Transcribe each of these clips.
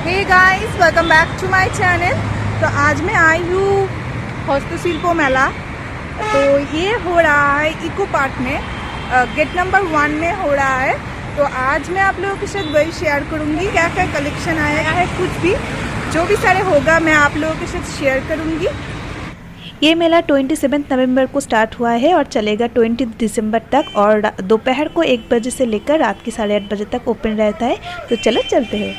Hey guys, welcome back to my channel. तो आज मैं आई हूँ होस्तो शिल्पो मेला। तो ये हो रहा है इको पार्क में, गेट नंबर 1 में हो रहा है। तो आज मैं आप लोगों के साथ वही शेयर करूँगी, क्या क्या कलेक्शन आया है, कुछ भी जो भी सारे होगा मैं आप लोगों के साथ शेयर करूँगी। ये मेला 27 नवंबर को स्टार्ट हुआ है और चलेगा 20 दिसंबर तक, और दोपहर को 1 बजे से लेकर रात के 8:30 बजे तक ओपन रहता है। तो चलो चलते हैं।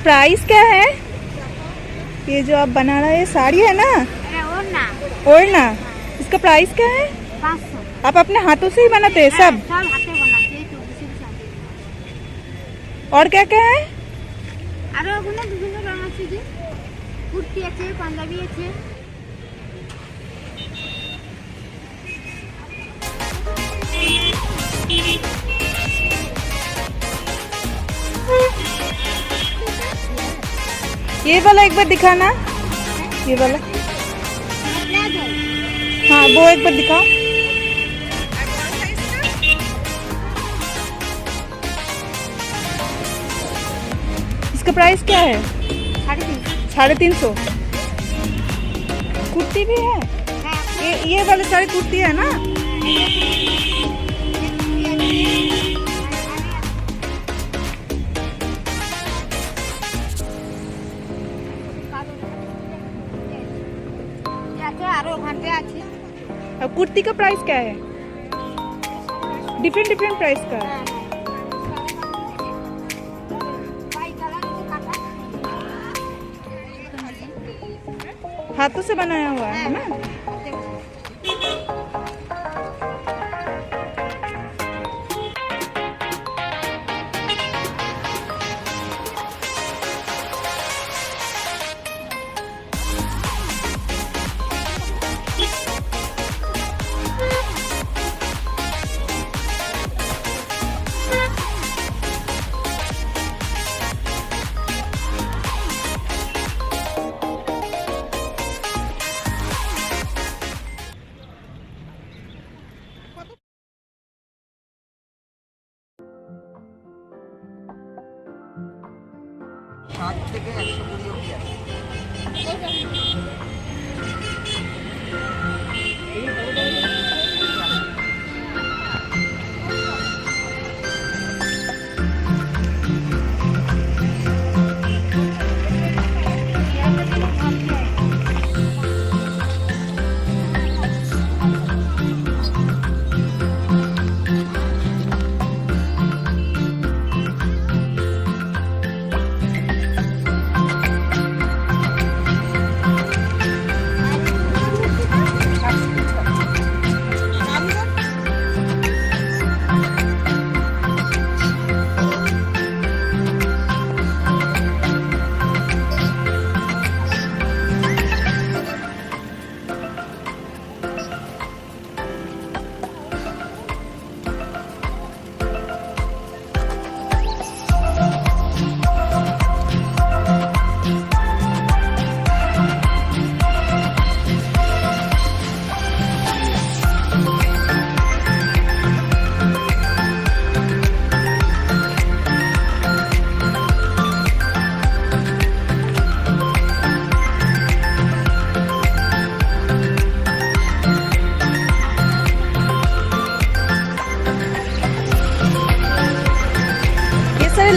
प्राइस क्या है? ये जो आप बना रहे हैं साड़ी है ना, ओढ़ना, इसका प्राइस क्या है? 500। आप अपने हाथों से ही बनाते हैं? सब हाथे बनाते हैं। और क्या क्या है? कुर्ती আছে, পাঞ্জাবি আছে। ये वाला एक बार दिखाना, ये वाला। हाँ, वो एक बार दिखाओ। इसका प्राइस क्या है? 350। कुर्ती भी है? ये वाले सारी कुर्ती है ना? कुर्ती का प्राइस क्या है? डिफरेंट प्राइस का है। हाथों से बनाया हुआ है ना? থেকে 120 অবধি আছে।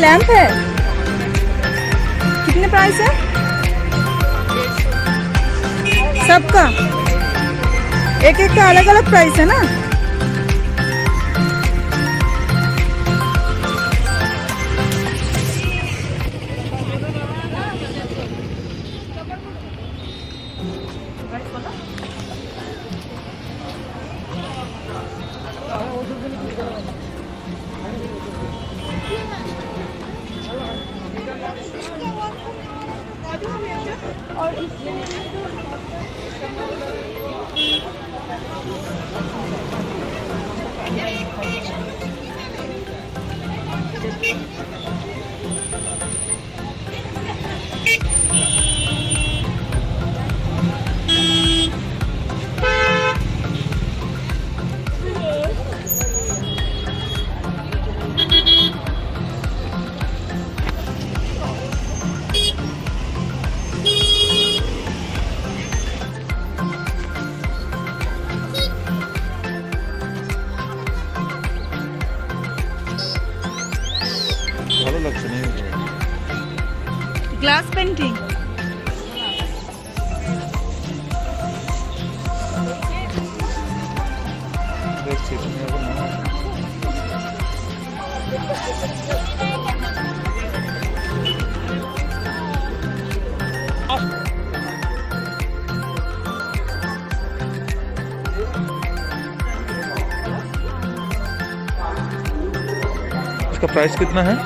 लैंप है, कितने प्राइस है सबका? एक का अलग अलग प्राइस है ना? Glass painting. इसका प्राइस कितना है?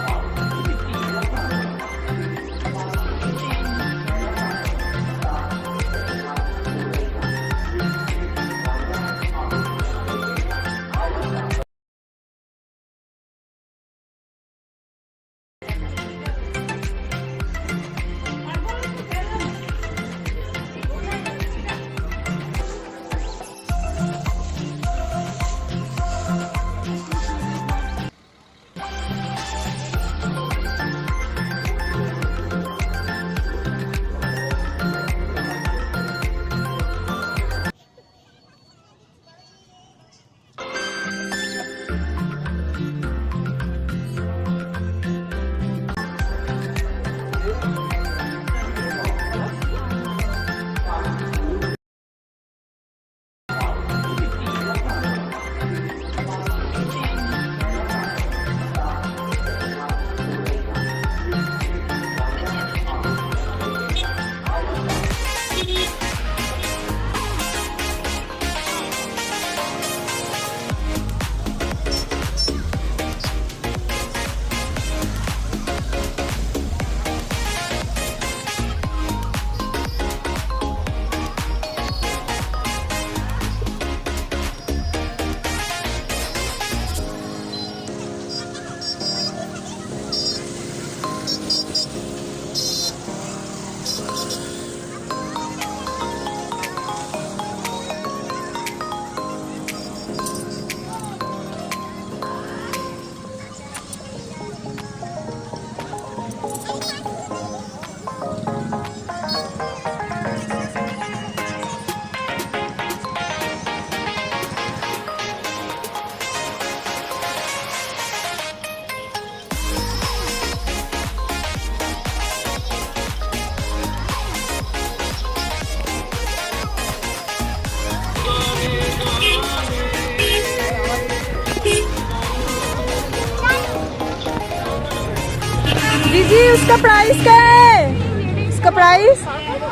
दीदी उसका प्राइस क्या है? उसका प्राइस?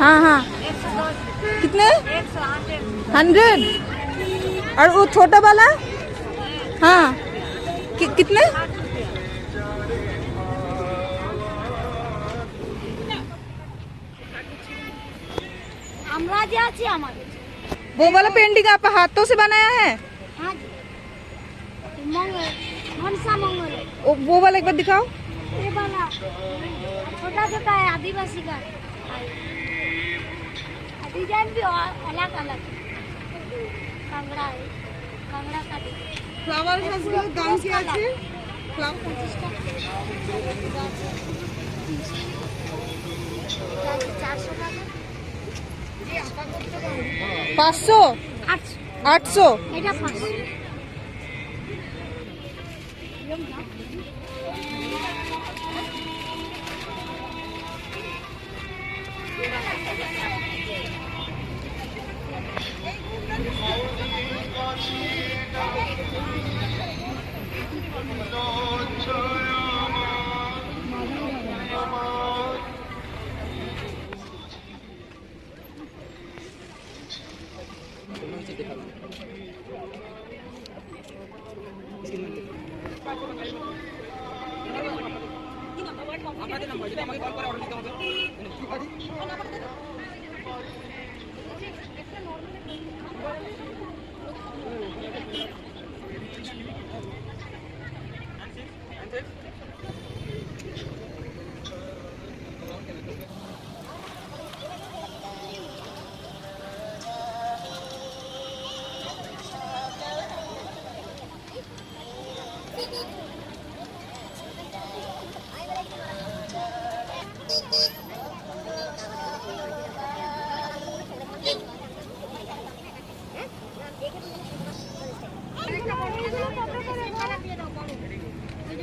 हाँ हाँ कितने? 100। और वो छोटा वाला? हाँ कितने? वो वाला पेंटिंग आप हाथों से बनाया है? हाँ जी। वो वाला एक बार दिखाओ। ये वाला छोटा छोटा है, आदिवासी का डिजाइन भी अलग अलग कांगड़ा है, कांगड़ा का फ्लावर दाम क्या আছে? फ्लावर 500 800 এটা 500।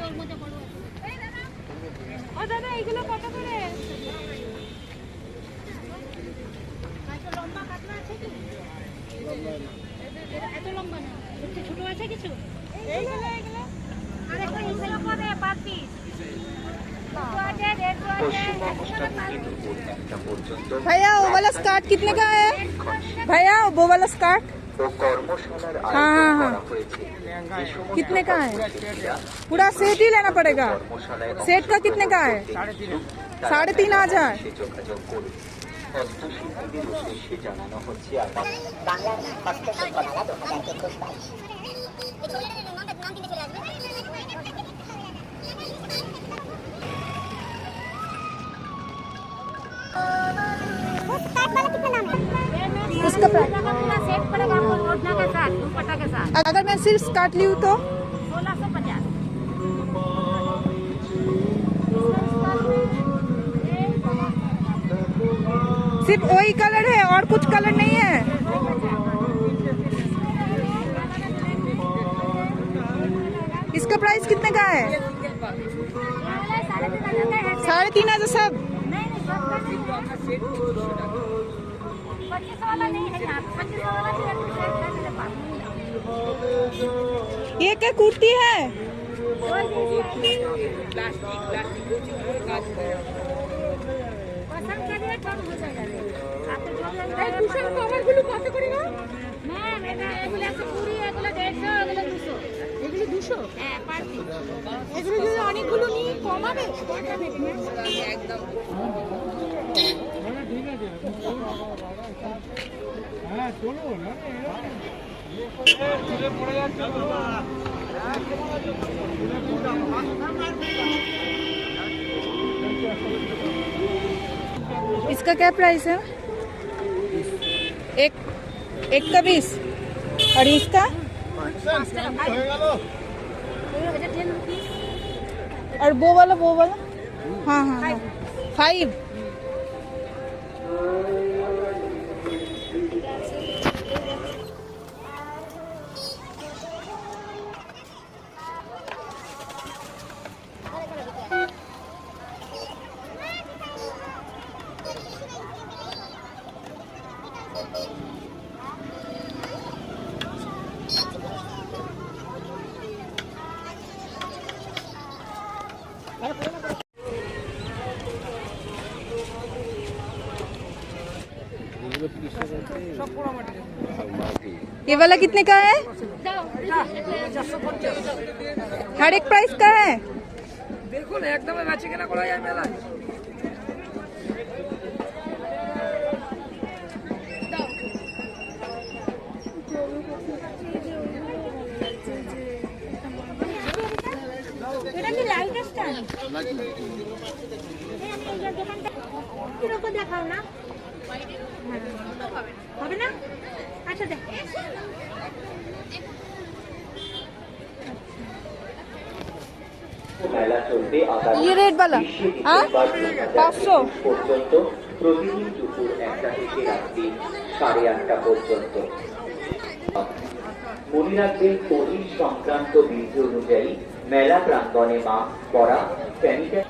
ওর মধ্যে বড় আছে। ও দাদা এইগুলো কত করে? এত লম্বা কাতলা আছে কি? এত লম্বা না, একটু ছোট আছে কিছু? এইগুলো আর একটা ইসের উপরে 5 পিস। भैया वो वाला स्कार्ट कितने का है? भैया वो वाला स्कार्ट हाँ हाँ हाँ कितने का है? पूरा सेट ही लेना पड़ेगा। सेट का कितने का है? 3,500। उसका प्राइस सेट पड़ेगा आपको ओढ़ना के साथ, दुपट्टा के साथ अगर मैं सिर्फ स्कार्ट लूँ तो 1650। सिर्फ वही कलर है और कुछ कलर नहीं है? इसका प्राइस कितने का है? 3,500 सब। 25 वाला नहीं है यहाँ, 25 वाला ये क्या कुर्ती है? पसंद करिए कम हो जाएगा। কুশন কভারগুলো কত করে গো? ম্যাম এটা এগুলো 120, এগুলো 150, এগুলো 200। এগুলো 200? হ্যাঁ পার পিস। এগুলো যদি অনেকগুলো নিই কমাবে? একদম इसका क्या प्राइस है? एक का 20 और इसका और वो वाला हाँ हाँ हाँ 5। ये वाला कितने का है? हर एक प्राइस का है? দেখুন একদমই বেচে কেনা করা যায় মেলায়। এটা কি লাইট স্ট্যান্ড? এই দোকানটা কিরকম দেখাও না? হবে না? আচ্ছা দেখ। ये रेड वाला हाँ 500 পর্যন্ত প্রতিদিন দুপুর 1টা থেকে রাত্রি 8:30 পর্যন্ত। মনে রাখবেন কোভিড সংক্রান্ত বিধি অনুযায়ী মেলা প্রাঙ্গণে মাস্ক পরা, স্যানিটাইজার